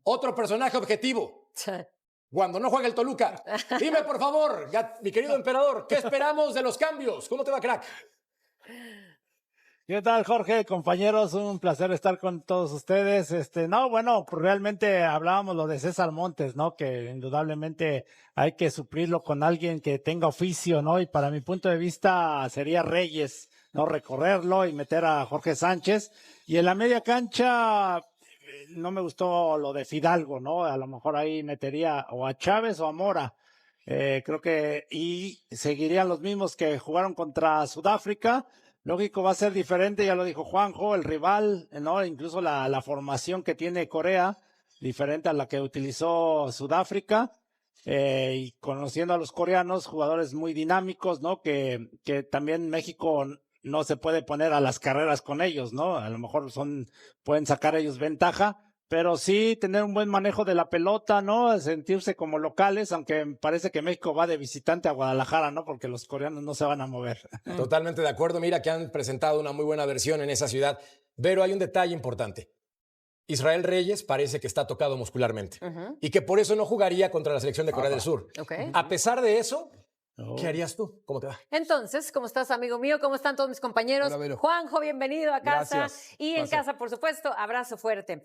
Otro personaje objetivo. Cuando no juega el Toluca. Dime, por favor, mi querido emperador, ¿qué esperamos de los cambios? ¿Cómo te va, crack? ¿Qué tal, Jorge? Compañeros, un placer estar con todos ustedes. No, bueno, pues realmente hablábamos lo de César Montes, ¿no? Que indudablemente hay que suplirlo con alguien que tenga oficio, ¿no? Y para mi punto de vista sería Reyes, ¿no? Recorrerlo y meter a Jorge Sánchez. Y en la media cancha no me gustó lo de Fidalgo, ¿no? A lo mejor ahí metería o a Chávez o a Mora. Creo que y seguirían los mismos que jugaron contra Sudáfrica. Lógico, va a ser diferente, ya lo dijo Juanjo, el rival, ¿no? Incluso la formación que tiene Corea, diferente a la que utilizó Sudáfrica, y conociendo a los coreanos, jugadores muy dinámicos, ¿no? Que también México no se puede poner a las carreras con ellos, ¿no? A lo mejor pueden sacar ellos ventaja, pero sí tener un buen manejo de la pelota, ¿no? Sentirse como locales, aunque parece que México va de visitante a Guadalajara, ¿no? Porque los coreanos no se van a mover. Totalmente de acuerdo. Mira que han presentado una muy buena versión en esa ciudad. Pero hay un detalle importante. Israel Reyes parece que está tocado muscularmente y que por eso no jugaría contra la selección de Corea del Sur. A pesar de eso, ¿qué harías tú? ¿Cómo te va? Entonces, ¿cómo estás, amigo mío? ¿Cómo están todos mis compañeros? Hola, Juanjo, bienvenido a casa. Gracias. Y en casa, por supuesto, abrazo fuerte.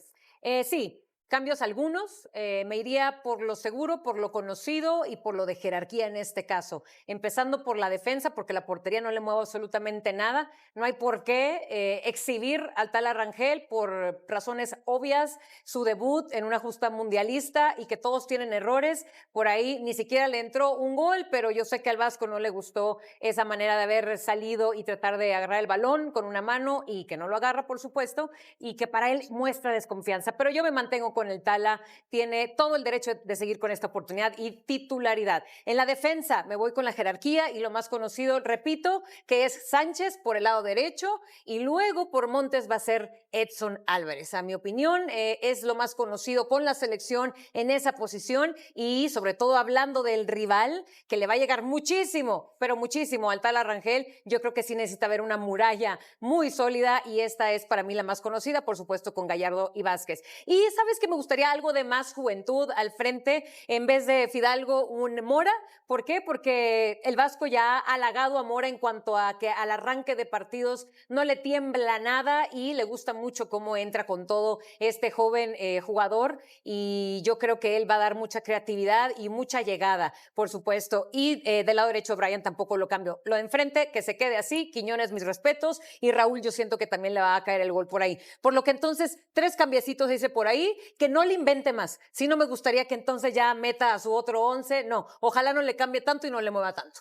Sí, cambios algunos. Me iría por lo seguro, por lo conocido y por lo de jerarquía en este caso. Empezando por la defensa, porque la portería no le muevo absolutamente nada. No hay por qué exhibir al Tala Rangel por razones obvias. Su debut en una justa mundialista y que todos tienen errores. Por ahí ni siquiera le entró un gol, pero yo sé que al Vasco no le gustó esa manera de haber salido y tratar de agarrar el balón con una mano y que no lo agarra, por supuesto, y que para él muestra desconfianza. Pero yo me mantengo con el Tala, tiene todo el derecho de seguir con esta oportunidad y titularidad. En la defensa me voy con la jerarquía y lo más conocido, repito, que es Sánchez por el lado derecho y luego por Montes va a ser Edson Álvarez. A mi opinión, es lo más conocido con la selección en esa posición y sobre todo hablando del rival que le va a llegar muchísimo, pero muchísimo al Tala Rangel. Yo creo que sí necesita ver una muralla muy sólida y esta es para mí la más conocida, por supuesto con Gallardo y Vázquez. Y ¿sabes qué? Me gustaría algo de más juventud al frente en vez de Fidalgo, un Mora. ¿Por qué? Porque el Vasco ya ha halagado a Mora en cuanto a que al arranque de partidos no le tiembla nada y le gusta mucho cómo entra con todo este joven jugador y yo creo que él va a dar mucha creatividad y mucha llegada, por supuesto. Y del lado derecho Brian tampoco lo cambio. Lo de enfrente, que se quede así. Quiñones, mis respetos. Y Raúl, yo siento que también le va a caer el gol por ahí. Por lo que entonces, 3 cambiecitos dice por ahí, que no le invente más. Si no me gustaría que entonces ya meta a su otro 11. No, ojalá no le cambie tanto y no le mueva tanto.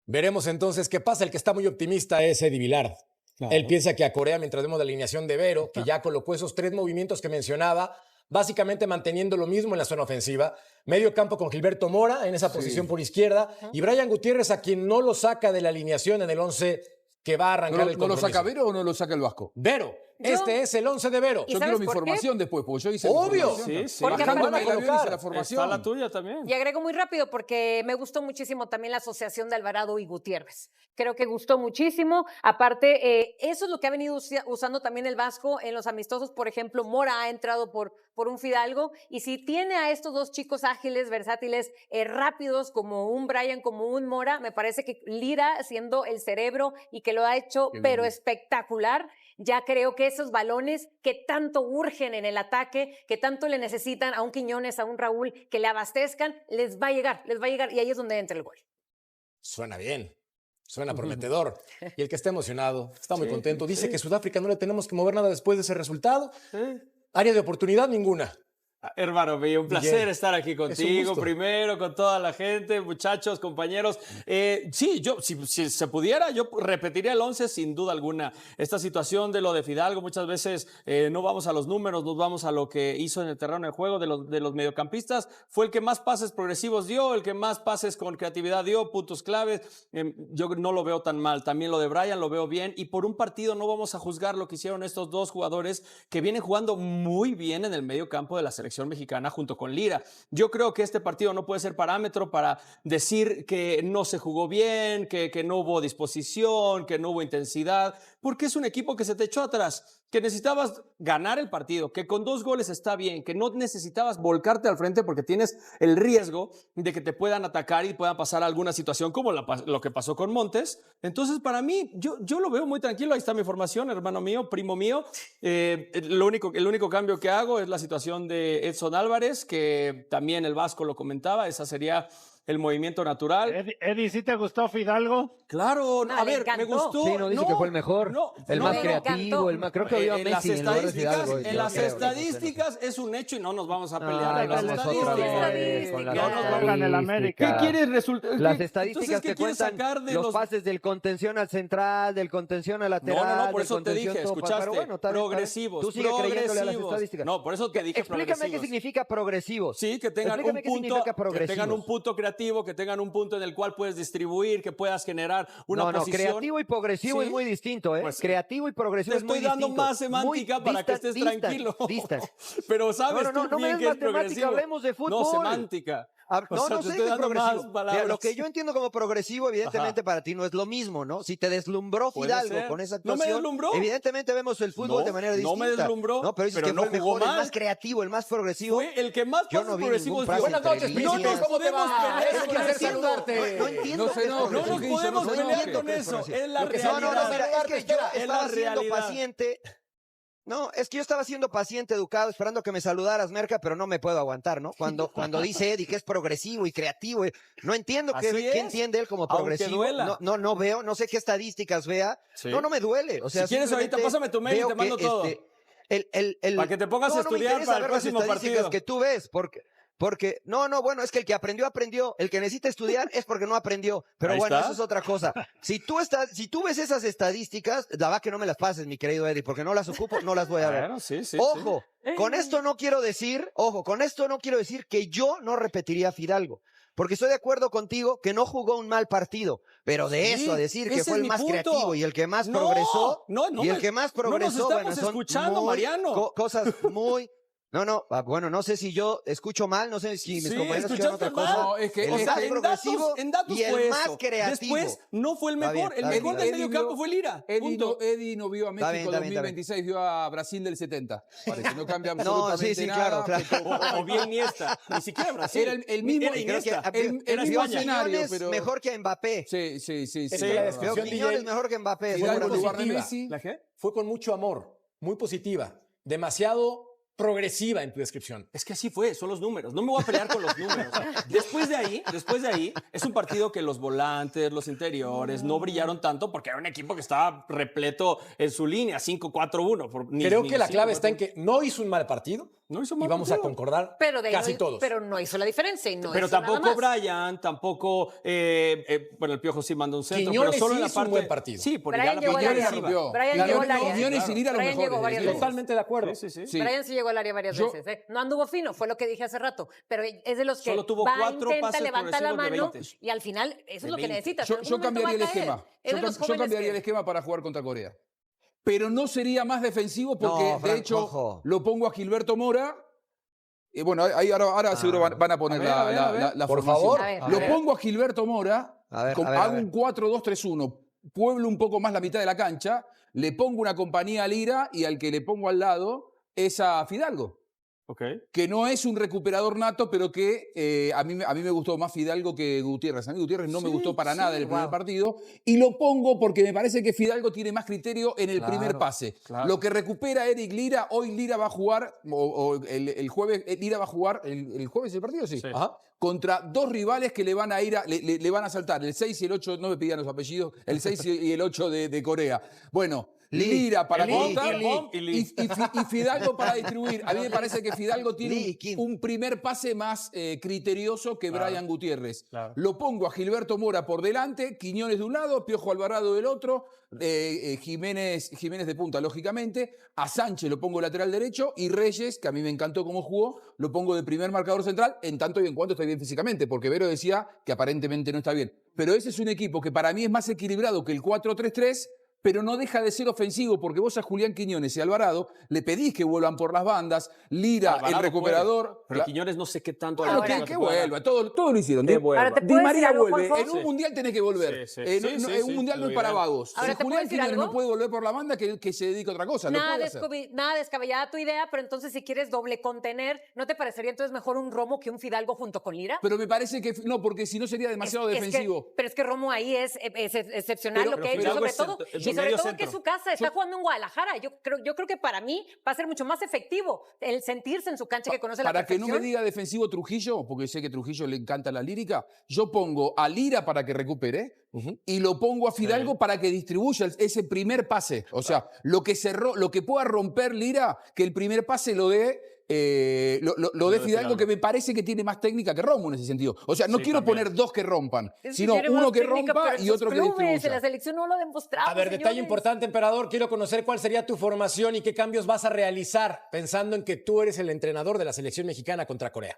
Veremos entonces qué pasa. El que está muy optimista es Eddie Vilar. Claro. Él piensa que a Corea, mientras vemos la alineación de Vero, que ya colocó esos 3 movimientos que mencionaba, básicamente manteniendo lo mismo en la zona ofensiva. Medio campo con Gilberto Mora en esa posición por izquierda. Y Brian Gutiérrez, a quien no lo saca de la alineación en el 11 que va a arrancar el compromiso. ¿No lo saca Vero o no lo saca el Vasco? Vero. Este es el 11 de Vero. Yo quiero mi formación después, porque yo hice ¡obvio! Sí. Porque van a colocar la formación. Está la tuya también. Y agrego muy rápido porque me gustó muchísimo también la asociación de Alvarado y Gutiérrez. Creo que gustó muchísimo. Aparte, eso es lo que ha venido usando también el Vasco en los amistosos. Por ejemplo, Mora ha entrado por un Fidalgo. Y si tiene a estos 2 chicos ágiles, versátiles, rápidos, como un Brian, como un Mora, me parece que Lira, siendo el cerebro y que lo ha hecho, pero espectacular, ya creo que esos balones que tanto urgen en el ataque, que tanto le necesitan a un Quiñones, a un Raúl, que le abastezcan, les va a llegar, y ahí es donde entra el gol. Suena bien, suena prometedor. Y el que está emocionado, está muy contento, dice que Sudáfrica no le tenemos que mover nada después de ese resultado. Área de oportunidad, ninguna. Hermano mío, un placer estar aquí contigo, primero, con toda la gente, muchachos, compañeros. Sí, yo, si se pudiera, yo repetiría el 11 sin duda alguna. Esta situación de lo de Fidalgo, muchas veces no vamos a los números, nos vamos a lo que hizo en el terreno de juego de los mediocampistas. Fue el que más pases progresivos dio, el que más pases con creatividad dio, puntos claves. Yo no lo veo tan mal. También lo de Brian lo veo bien. Y por un partido no vamos a juzgar lo que hicieron estos 2 jugadores que vienen jugando muy bien en el medio campo de la selección mexicana junto con Lira. Yo creo que este partido no puede ser parámetro para decir que no se jugó bien, que no hubo disposición, que no hubo intensidad. porque es un equipo que se te echó atrás, que necesitabas ganar el partido, que con 2 goles está bien, que no necesitabas volcarte al frente porque tienes el riesgo de que te puedan atacar y pueda pasar alguna situación como lo que pasó con Montes. Entonces, para mí, yo lo veo muy tranquilo. Ahí está mi formación, hermano mío, primo mío. El único cambio que hago es la situación de Edson Álvarez, que también el Vasco lo comentaba, esa sería el movimiento natural. Eddie, ¿sí te gustó Fidalgo? Claro, No, a le me encantó. gustó. Sí, no dice que fue el mejor, el más creativo, el más, creo que vio a En las Messi en lugar de estadísticas, Fidalgo, en yo las creo, estadísticas es un hecho y no nos vamos a no, pelear en las vamos otra vez con las No nos vamos- Pongan el América. ¿Qué quieres resultar? Las estadísticas Entonces, ¿qué te quieres cuentan sacar de los pases del contención al central, del contención al lateral. No, por del eso te contención dije, todo, escuchaste, pero bueno, está bien, está bien. progresivos, Tú sigues creyéndole a las progresivos. estadísticas. No, por eso te dije Explícame qué progresivos. significa progresivos. Sí, que tengan un Explícame qué punto, significa que tengan progresivos. un punto creativo, que tengan un punto en el cual puedes distribuir, que puedas generar una No, posición. creativo y progresivo Sí. es muy distinto, ¿eh? Pues, creativo y progresivo Te es muy estoy dando distinto. más semántica Muy para que estés tranquilo. distant. Pero sabes No, tú me bien des que es matemática, progresivo. hablemos de fútbol. No, semántica. O No, sea, no te sé estoy qué es dando más progresivo. Mira, palabras. lo que yo entiendo como progresivo, evidentemente Ajá. para ti no es lo mismo, ¿no? Si te deslumbró Puede Fidalgo ser. con esa ¿No me actuación, deslumbró? evidentemente vemos el fútbol No, de manera no distinta. me deslumbró, No, pero dices pero que no fue el jugó mejor, el mal. más creativo, el más progresivo. Fue el que más Yo pases no vi progresivos ningún pase dio. Buenas noches, entre No príncipe. nos ¿Cómo te podemos va? pelear Es un con placer eso. saludarte. No entiendo No qué se es enoje, No nos progresivo. podemos no se pelear enoje. con eso. Es la Lo que se No, realidad. mira, es que yo Es la estaba siendo realidad. paciente. No, es que yo estaba siendo paciente, educado, esperando que me saludaras, Merca, pero no me puedo aguantar, ¿no? Cuando dice Eddie que es progresivo y creativo, no entiendo Así qué es. entiende él como Aunque progresivo. duela. No veo, no sé qué estadísticas vea. Sí. No me duele. O sea, Si quieres, ahorita simplemente pásame tu mail y veo te mando que, todo. Para que te pongas a estudiar para el próximo partido. que tú ves, porque, bueno, es que el que aprendió, el que necesita estudiar es porque no aprendió. Pero Ahí bueno, está. eso es otra cosa. Si tú ves esas estadísticas, la verdad que no me las pases, mi querido Eddie, porque no las ocupo, no las voy a ver. Bueno, sí, sí. Ojo, con esto no quiero decir que yo no repetiría a Fidalgo. Porque estoy de acuerdo contigo que no jugó un mal partido, pero de Sí, eso a decir que ese fue es el mi más punto. creativo y el que más No, progresó, no y el me- que más no nos progresó, estamos bueno, son escuchando, muy Mariano. cosas muy... bueno, no sé si yo escucho mal, no sé si mis Sí, compañeros escuchan escuchaste otra mal. cosa. No, es que- el o sea, más en progresivo datos y el fue más eso. creativo. Después no fue el Está mejor. bien, El está mejor bien, del está medio bien. campo fue Lira. Punto. Eddie no vio a México bien, está bien, está bien. 2026, vio a Brasil del 70. Parece, no cambia No, absolutamente sí, nada. claro. O bien Iniesta. Ni siquiera Brasil. Era el mismo- Era Y creo que Iniesta. el Era mismo España. escenario, Quiñones pero- mejor que Mbappé. Sí. Es Sí. que la Creo descripción, que Quiñones DJ, mejor que Mbappé. Fidalgo muy en lugar de positiva. Messi. ¿La qué? fue con mucho amor, muy positiva, demasiado progresiva en tu descripción. Es que así fue, son los números. No me voy a pelear con los números. Después de ahí, es un partido que los volantes, los interiores no brillaron tanto porque era un equipo que estaba repleto en su línea, 5-4-1. Creo que la clave está en que no hizo un mal partido no hizo y mal vamos a partido. concordar Pero de ahí casi no, todos. Pero no hizo la diferencia y no Pero hizo nada tampoco más. Brian, tampoco. Bueno, el Piojo sí mandó un centro, Quiñones pero solo sí en la hizo un parte. buen partido. Sí, por Brian llegar a la llegó al parte área. de arriba. rompió. Brian La llegó al Quiñones área. y Lira los Brian mejores. llegó varias veces. Totalmente de acuerdo. Sí. Sí. Brian sí llegó al área varias Yo- veces. ¿eh? No anduvo fino, fue lo que dije hace rato. Pero es de los que Solo tuvo va, 4 intenta, pases levanta la progresivos de mano 20. y al final eso es lo que 20. necesitas. Yo, En algún yo momento va cambiaría a el caer. esquema. Es Yo, de los yo jóvenes cambiaría que- el esquema para jugar contra Corea. Pero no sería más defensivo porque, No, de Franco, hecho, ojo. lo pongo a Gilberto Mora. Y bueno, ahí ahora seguro van a poner A ver, a ver. la Por formación. favor. A ver, Lo a ver. pongo a Gilberto Mora, A ver, hago un 4-2-3-1, pueblo un poco más la mitad de la cancha, le pongo una compañía a Lira y al que le pongo al lado es a Fidalgo, Ok. que no es un recuperador nato, pero que a mí me gustó más Fidalgo que Gutiérrez. A mí Gutiérrez no me Sí, gustó para nada en el primer wow. partido y lo pongo porque me parece que Fidalgo tiene más criterio en el Claro, primer pase. claro. Lo que recupera Eric Lira, hoy Lira va a jugar, o el jueves, Lira va a jugar, el jueves el partido, sí. Sí. Ajá. Contra dos rivales que le van a ir le van a saltar, el 6 y el 8, no me pidan los apellidos, el 6 y el 8 de Corea. Bueno, Lira para contar y Fidalgo para distribuir. A mí me parece que Fidalgo tiene Lee, Kim. un primer pase más criterioso que Claro. Brian Gutiérrez. Claro. Lo pongo a Gilberto Mora por delante, Quiñones de un lado, Piojo Alvarado del otro, Jiménez de punta, lógicamente. A Sánchez lo pongo lateral derecho y Reyes, que a mí me encantó cómo jugó, lo pongo de primer marcador central, en tanto y en cuanto está bien físicamente, porque Vero decía que aparentemente no está bien. Pero ese es un equipo que para mí es más equilibrado que el 4-3-3, pero no deja de ser ofensivo porque vos a Julián Quiñones y Alvarado le pedís que vuelvan por las bandas, Lira, Alvarado el recuperador. Pero Quiñones no sé qué tanto. Bueno, Ahora, que vuelva, todo lo hicieron. Que vuelva. Ahora, ¿te Di puedo decir María algo, vuelve, Juanjo? en un mundial tenés que volver. Sí, Un mundial no es para vagos. Ahora, Si ¿te puedo Julián decir Quiñones algo? no puede volver por la banda, que se dedique a otra cosa. No puede hacer. Nada descabellada tu idea, pero entonces si quieres doble contener, ¿no te parecería entonces mejor un Romo que un Fidalgo junto con Lira? Pero me parece que no, porque si no sería demasiado defensivo. Pero es que Romo ahí es excepcional Pero lo que ha hecho, Fidalgo sobre es todo, centro, y sobre medio todo centro. que es su casa, está jugando en Guadalajara. Yo creo que para mí va a ser mucho más efectivo el sentirse en su cancha que conoce la Para que perfección. no me diga defensivo Trujillo, porque sé que a Trujillo le encanta la lírica, yo pongo a Lira para que recupere y lo pongo a Fidalgo para que distribuya ese primer pase. O sea, lo que pueda romper Lira, que el primer pase lo dé Fidalgo, que me parece que tiene más técnica que Romo en ese sentido. O sea, no Sí, quiero también. poner dos que rompan, Es sino tiene uno más que técnica, rompa pero en y sus otro que clubes, en distribuya. la selección no lo ha demostrado. A ver, detalle señores. importante, emperador. Quiero conocer cuál sería tu formación y qué cambios vas a realizar pensando en que tú eres el entrenador de la selección mexicana contra Corea.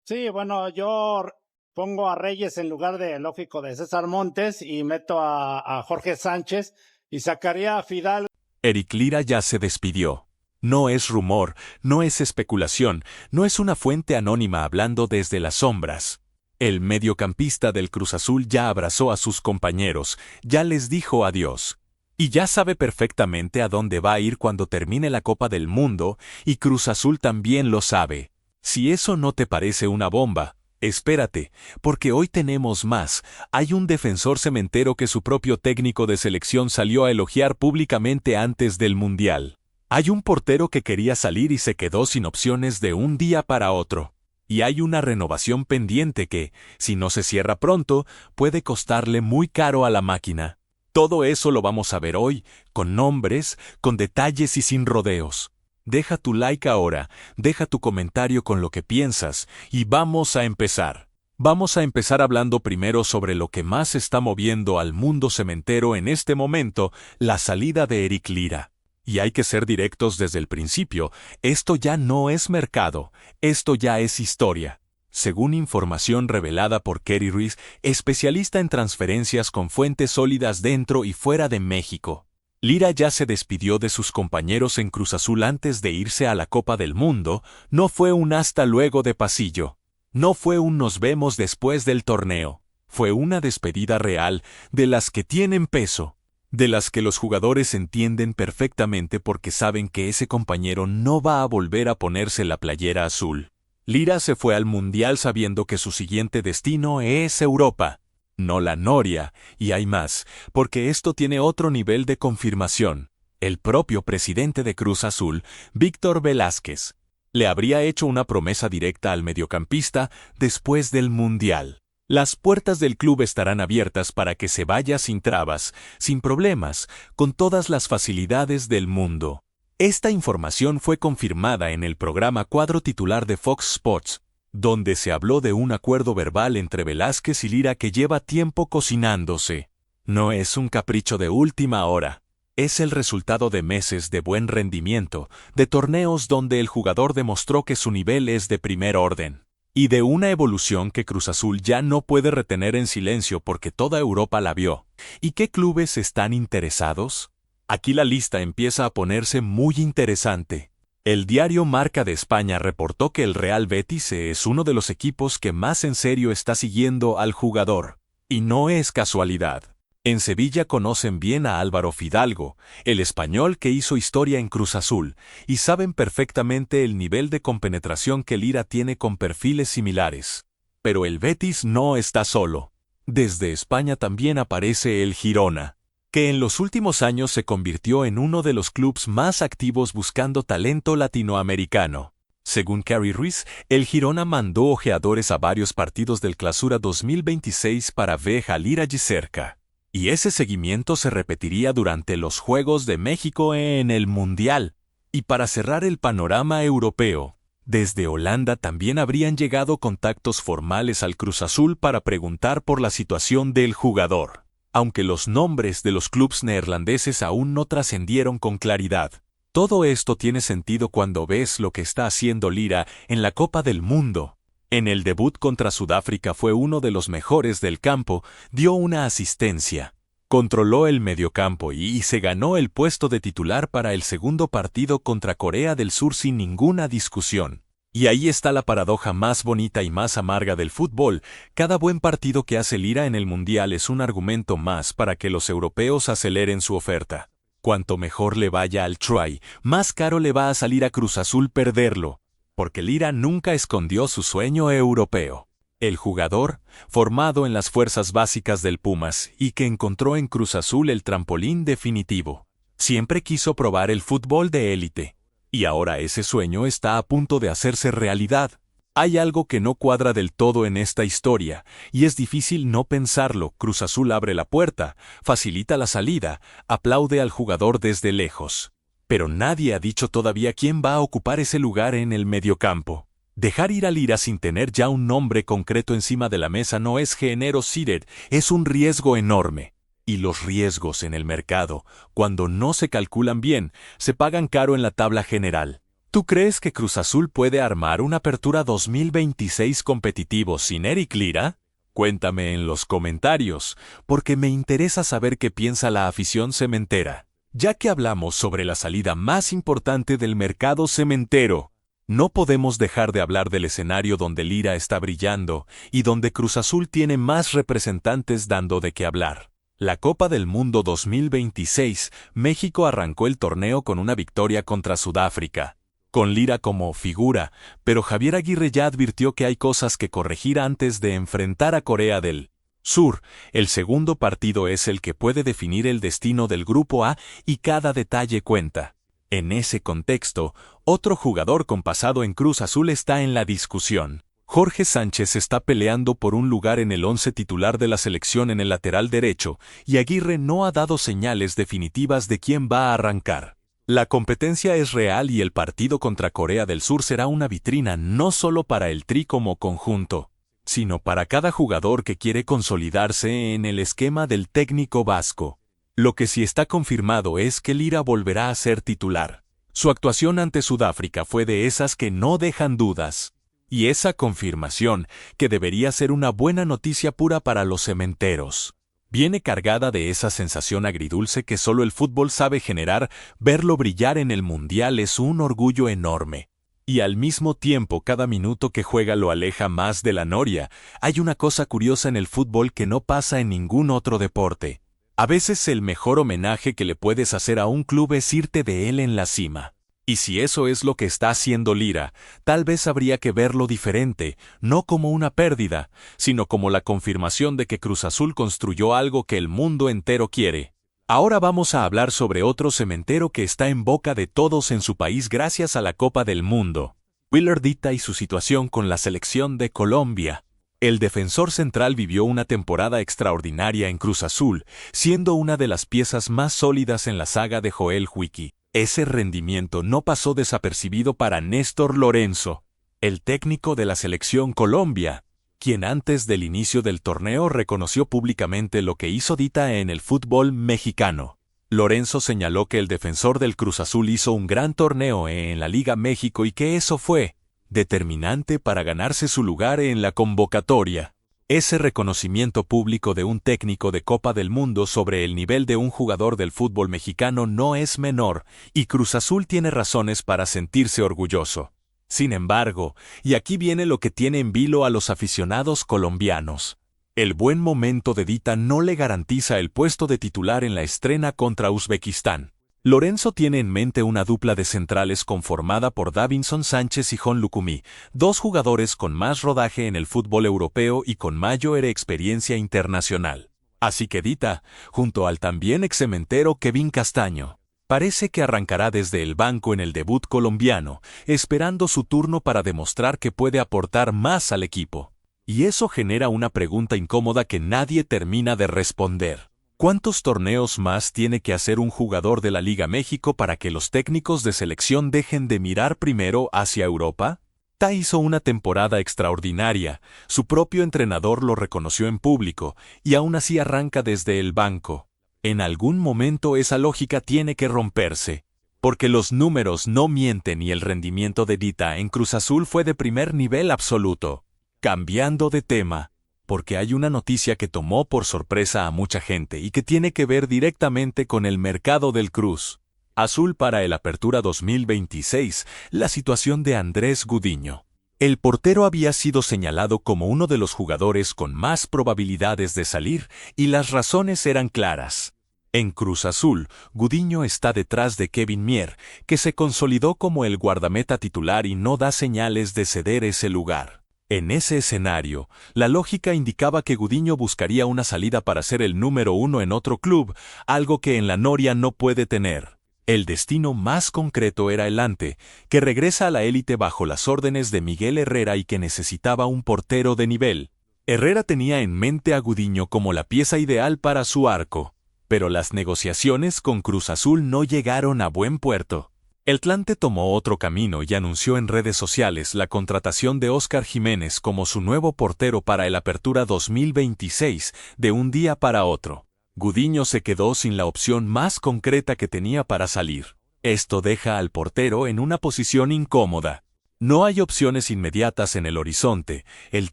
Sí, bueno, yo pongo a Reyes en lugar de, lógico, de César Montes y meto a Jorge Sánchez y sacaría a Fidalgo. Eric Lira ya se despidió. No es rumor, no es especulación, no es una fuente anónima hablando desde las sombras. El mediocampista del Cruz Azul ya abrazó a sus compañeros, ya les dijo adiós. Y ya sabe perfectamente a dónde va a ir cuando termine la Copa del Mundo, y Cruz Azul también lo sabe. Si eso no te parece una bomba, espérate, porque hoy tenemos más. Hay un defensor cementero que su propio técnico de selección salió a elogiar públicamente antes del Mundial. Hay un portero que quería salir y se quedó sin opciones de un día para otro. Y hay una renovación pendiente que, si no se cierra pronto, puede costarle muy caro a la máquina. Todo eso lo vamos a ver hoy, con nombres, con detalles y sin rodeos. Deja tu like ahora, deja tu comentario con lo que piensas, y vamos a empezar. Vamos a empezar hablando primero sobre lo que más está moviendo al mundo cementero en este momento, la salida de Eric Lira. Y hay que ser directos desde el principio, esto ya no es mercado, esto ya es historia. Según información revelada por Kerry Ruiz, especialista en transferencias con fuentes sólidas dentro y fuera de México, Lira ya se despidió de sus compañeros en Cruz Azul antes de irse a la Copa del Mundo, no fue un hasta luego de pasillo, no fue un nos vemos después del torneo, fue una despedida real, de las que tienen peso. De las que los jugadores entienden perfectamente porque saben que ese compañero no va a volver a ponerse la playera azul. Lira se fue al Mundial sabiendo que su siguiente destino es Europa, no la Noria, y hay más, porque esto tiene otro nivel de confirmación. El propio presidente de Cruz Azul, Víctor Velázquez, le habría hecho una promesa directa al mediocampista después del Mundial. Las puertas del club estarán abiertas para que se vaya sin trabas, sin problemas, con todas las facilidades del mundo. Esta información fue confirmada en el programa Cuadro Titular de Fox Sports, donde se habló de un acuerdo verbal entre Velázquez y Lira que lleva tiempo cocinándose. No es un capricho de última hora. Es el resultado de meses de buen rendimiento, de torneos donde el jugador demostró que su nivel es de primer orden. Y de una evolución que Cruz Azul ya no puede retener en silencio porque toda Europa la vio. ¿Y qué clubes están interesados? Aquí la lista empieza a ponerse muy interesante. El diario Marca de España reportó que el Real Betis es uno de los equipos que más en serio está siguiendo al jugador. Y no es casualidad. En Sevilla conocen bien a Álvaro Fidalgo, el español que hizo historia en Cruz Azul, y saben perfectamente el nivel de compenetración que Lira tiene con perfiles similares. Pero el Betis no está solo. Desde España también aparece el Girona, que en los últimos años se convirtió en uno de los clubes más activos buscando talento latinoamericano. Según Kerry Ruiz, el Girona mandó ojeadores a varios partidos del Clausura 2026 para ver a Lira allí cerca. Y ese seguimiento se repetiría durante los Juegos de México en el Mundial. Y para cerrar el panorama europeo, desde Holanda también habrían llegado contactos formales al Cruz Azul para preguntar por la situación del jugador, aunque los nombres de los clubes neerlandeses aún no trascendieron con claridad. Todo esto tiene sentido cuando ves lo que está haciendo Lira en la Copa del Mundo. En el debut contra Sudáfrica fue uno de los mejores del campo, dio una asistencia. Controló el mediocampo y se ganó el puesto de titular para el segundo partido contra Corea del Sur sin ninguna discusión. Y ahí está la paradoja más bonita y más amarga del fútbol. Cada buen partido que hace Lira en el Mundial es un argumento más para que los europeos aceleren su oferta. Cuanto mejor le vaya al Troyes, más caro le va a salir a Cruz Azul perderlo, porque Lira nunca escondió su sueño europeo. El jugador, formado en las fuerzas básicas del Pumas y que encontró en Cruz Azul el trampolín definitivo, siempre quiso probar el fútbol de élite. Y ahora ese sueño está a punto de hacerse realidad. Hay algo que no cuadra del todo en esta historia, y es difícil no pensarlo. Cruz Azul abre la puerta, facilita la salida, aplaude al jugador desde lejos. Pero nadie ha dicho todavía quién va a ocupar ese lugar en el mediocampo. Dejar ir a Lira sin tener ya un nombre concreto encima de la mesa no es generosidad, es un riesgo enorme. Y los riesgos en el mercado, cuando no se calculan bien, se pagan caro en la tabla general. ¿Tú crees que Cruz Azul puede armar una apertura 2026 competitivo sin Eric Lira? Cuéntame en los comentarios, porque me interesa saber qué piensa la afición cementera. Ya que hablamos sobre la salida más importante del mercado cementero, no podemos dejar de hablar del escenario donde Lira está brillando y donde Cruz Azul tiene más representantes dando de qué hablar. La Copa del Mundo 2026, México arrancó el torneo con una victoria contra Sudáfrica, con Lira como figura, pero Javier Aguirre ya advirtió que hay cosas que corregir antes de enfrentar a Corea del Sur. El segundo partido es el que puede definir el destino del Grupo A y cada detalle cuenta. En ese contexto, otro jugador con pasado en Cruz Azul está en la discusión. Jorge Sánchez está peleando por un lugar en el 11 titular de la selección en el lateral derecho, y Aguirre no ha dado señales definitivas de quién va a arrancar. La competencia es real y el partido contra Corea del Sur será una vitrina no solo para el Tri como conjunto, sino para cada jugador que quiere consolidarse en el esquema del técnico vasco. Lo que sí está confirmado es que Lira volverá a ser titular. Su actuación ante Sudáfrica fue de esas que no dejan dudas. Y esa confirmación, que debería ser una buena noticia pura para los cementeros, viene cargada de esa sensación agridulce que solo el fútbol sabe generar. Verlo brillar en el Mundial es un orgullo enorme. Y al mismo tiempo, cada minuto que juega lo aleja más de la noria. Hay una cosa curiosa en el fútbol que no pasa en ningún otro deporte. A veces el mejor homenaje que le puedes hacer a un club es irte de él en la cima. Y si eso es lo que está haciendo Lira, tal vez habría que verlo diferente, no como una pérdida, sino como la confirmación de que Cruz Azul construyó algo que el mundo entero quiere. Ahora vamos a hablar sobre otro cementero que está en boca de todos en su país gracias a la Copa del Mundo. Willer Dita y su situación con la selección de Colombia. El defensor central vivió una temporada extraordinaria en Cruz Azul, siendo una de las piezas más sólidas en la saga de Joel Huiki. Ese rendimiento no pasó desapercibido para Néstor Lorenzo, el técnico de la selección Colombia, quien antes del inicio del torneo reconoció públicamente lo que hizo Dita en el fútbol mexicano. Lorenzo señaló que el defensor del Cruz Azul hizo un gran torneo en la Liga México y que eso fue determinante para ganarse su lugar en la convocatoria. Ese reconocimiento público de un técnico de Copa del Mundo sobre el nivel de un jugador del fútbol mexicano no es menor, y Cruz Azul tiene razones para sentirse orgulloso. Sin embargo, y aquí viene lo que tiene en vilo a los aficionados colombianos. El buen momento de Dita no le garantiza el puesto de titular en la estrena contra Uzbekistán. Lorenzo tiene en mente una dupla de centrales conformada por Davinson Sánchez y Jon Lukumi, dos jugadores con más rodaje en el fútbol europeo y con mayor experiencia internacional. Así que Dita, junto al también excementero Kevin Castaño, parece que arrancará desde el banco en el debut colombiano, esperando su turno para demostrar que puede aportar más al equipo. Y eso genera una pregunta incómoda que nadie termina de responder. ¿Cuántos torneos más tiene que hacer un jugador de la Liga México para que los técnicos de selección dejen de mirar primero hacia Europa? Ta hizo una temporada extraordinaria, su propio entrenador lo reconoció en público, y aún así arranca desde el banco. En algún momento esa lógica tiene que romperse, porque los números no mienten y el rendimiento de Dita en Cruz Azul fue de primer nivel absoluto. Cambiando de tema, porque hay una noticia que tomó por sorpresa a mucha gente y que tiene que ver directamente con el mercado del Cruz Azul para el Apertura 2026, la situación de Andrés Gudiño. El portero había sido señalado como uno de los jugadores con más probabilidades de salir y las razones eran claras. En Cruz Azul, Gudiño está detrás de Kevin Mier, que se consolidó como el guardameta titular y no da señales de ceder ese lugar. En ese escenario, la lógica indicaba que Gudiño buscaría una salida para ser el número 1 en otro club, algo que en la Noria no puede tener. El destino más concreto era el Ante, que regresa a la élite bajo las órdenes de Miguel Herrera y que necesitaba un portero de nivel. Herrera tenía en mente a Gudiño como la pieza ideal para su arco, pero las negociaciones con Cruz Azul no llegaron a buen puerto. El Tlante tomó otro camino y anunció en redes sociales la contratación de Óscar Jiménez como su nuevo portero para el Apertura 2026 de un día para otro. Gudiño se quedó sin la opción más concreta que tenía para salir. Esto deja al portero en una posición incómoda. No hay opciones inmediatas en el horizonte, el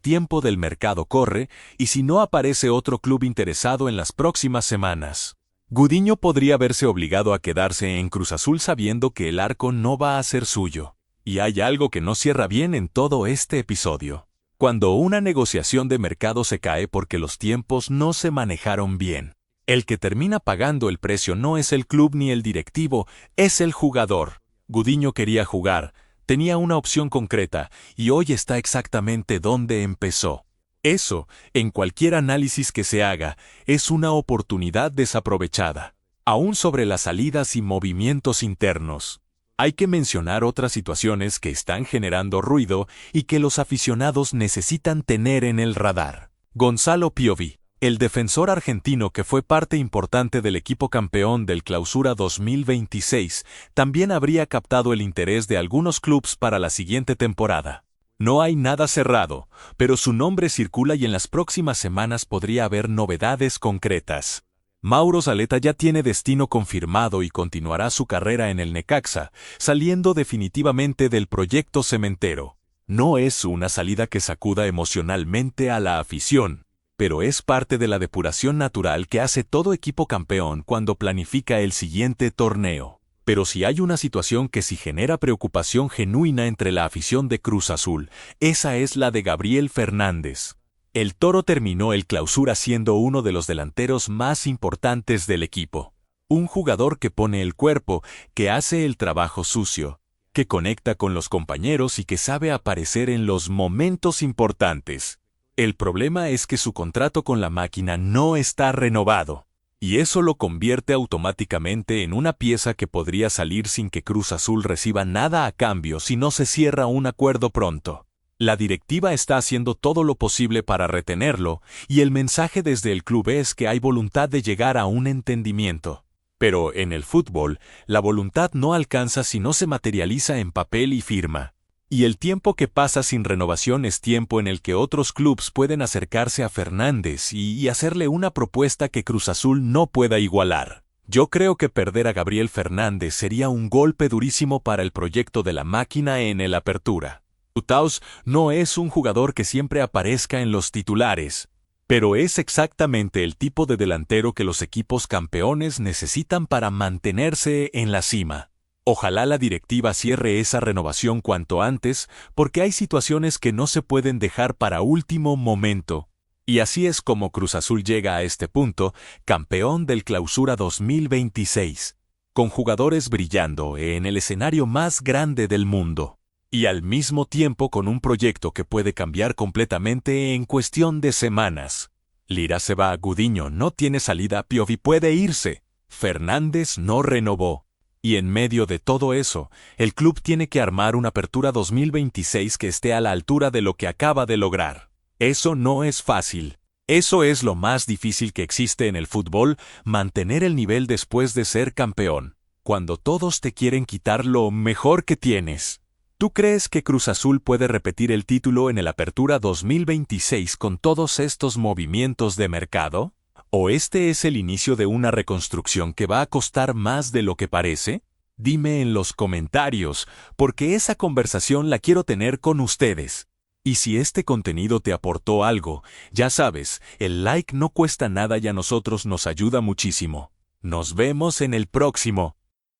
tiempo del mercado corre, y si no aparece otro club interesado en las próximas semanas, Gudiño podría verse obligado a quedarse en Cruz Azul sabiendo que el arco no va a ser suyo. Y hay algo que no cierra bien en todo este episodio. Cuando una negociación de mercado se cae porque los tiempos no se manejaron bien, el que termina pagando el precio no es el club ni el directivo, es el jugador. Gudiño quería jugar, tenía una opción concreta, y hoy está exactamente donde empezó. Eso, en cualquier análisis que se haga, es una oportunidad desaprovechada. Aún sobre las salidas y movimientos internos, hay que mencionar otras situaciones que están generando ruido y que los aficionados necesitan tener en el radar. Gonzalo Piovi, el defensor argentino que fue parte importante del equipo campeón del Clausura 2026, también habría captado el interés de algunos clubes para la siguiente temporada. No hay nada cerrado, pero su nombre circula y en las próximas semanas podría haber novedades concretas. Mauro Zaleta ya tiene destino confirmado y continuará su carrera en el Necaxa, saliendo definitivamente del proyecto cementero. No es una salida que sacuda emocionalmente a la afición, pero es parte de la depuración natural que hace todo equipo campeón cuando planifica el siguiente torneo. Pero si hay una situación que sí genera preocupación genuina entre la afición de Cruz Azul, esa es la de Gabriel Fernández. El Toro terminó el Clausura siendo uno de los delanteros más importantes del equipo. Un jugador que pone el cuerpo, que hace el trabajo sucio, que conecta con los compañeros y que sabe aparecer en los momentos importantes. El problema es que su contrato con la máquina no está renovado, y eso lo convierte automáticamente en una pieza que podría salir sin que Cruz Azul reciba nada a cambio si no se cierra un acuerdo pronto. La directiva está haciendo todo lo posible para retenerlo, y el mensaje desde el club es que hay voluntad de llegar a un entendimiento. Pero en el fútbol, la voluntad no alcanza si no se materializa en papel y firma. Y el tiempo que pasa sin renovación es tiempo en el que otros clubes pueden acercarse a Fernández y hacerle una propuesta que Cruz Azul no pueda igualar. Yo creo que perder a Gabriel Fernández sería un golpe durísimo para el proyecto de la máquina en el Apertura. Utaus no es un jugador que siempre aparezca en los titulares, pero es exactamente el tipo de delantero que los equipos campeones necesitan para mantenerse en la cima. Ojalá la directiva cierre esa renovación cuanto antes, porque hay situaciones que no se pueden dejar para último momento. Y así es como Cruz Azul llega a este punto, campeón del Clausura 2026, con jugadores brillando en el escenario más grande del mundo. Y al mismo tiempo con un proyecto que puede cambiar completamente en cuestión de semanas. Lira se va, Gudiño no tiene salida, Piovi puede irse, Fernández no renovó. Y en medio de todo eso, el club tiene que armar una Apertura 2026 que esté a la altura de lo que acaba de lograr. Eso no es fácil. Eso es lo más difícil que existe en el fútbol, mantener el nivel después de ser campeón, cuando todos te quieren quitar lo mejor que tienes. ¿Tú crees que Cruz Azul puede repetir el título en el Apertura 2026 con todos estos movimientos de mercado? ¿O este es el inicio de una reconstrucción que va a costar más de lo que parece? Dime en los comentarios, porque esa conversación la quiero tener con ustedes. Y si este contenido te aportó algo, ya sabes, el like no cuesta nada y a nosotros nos ayuda muchísimo. Nos vemos en el próximo.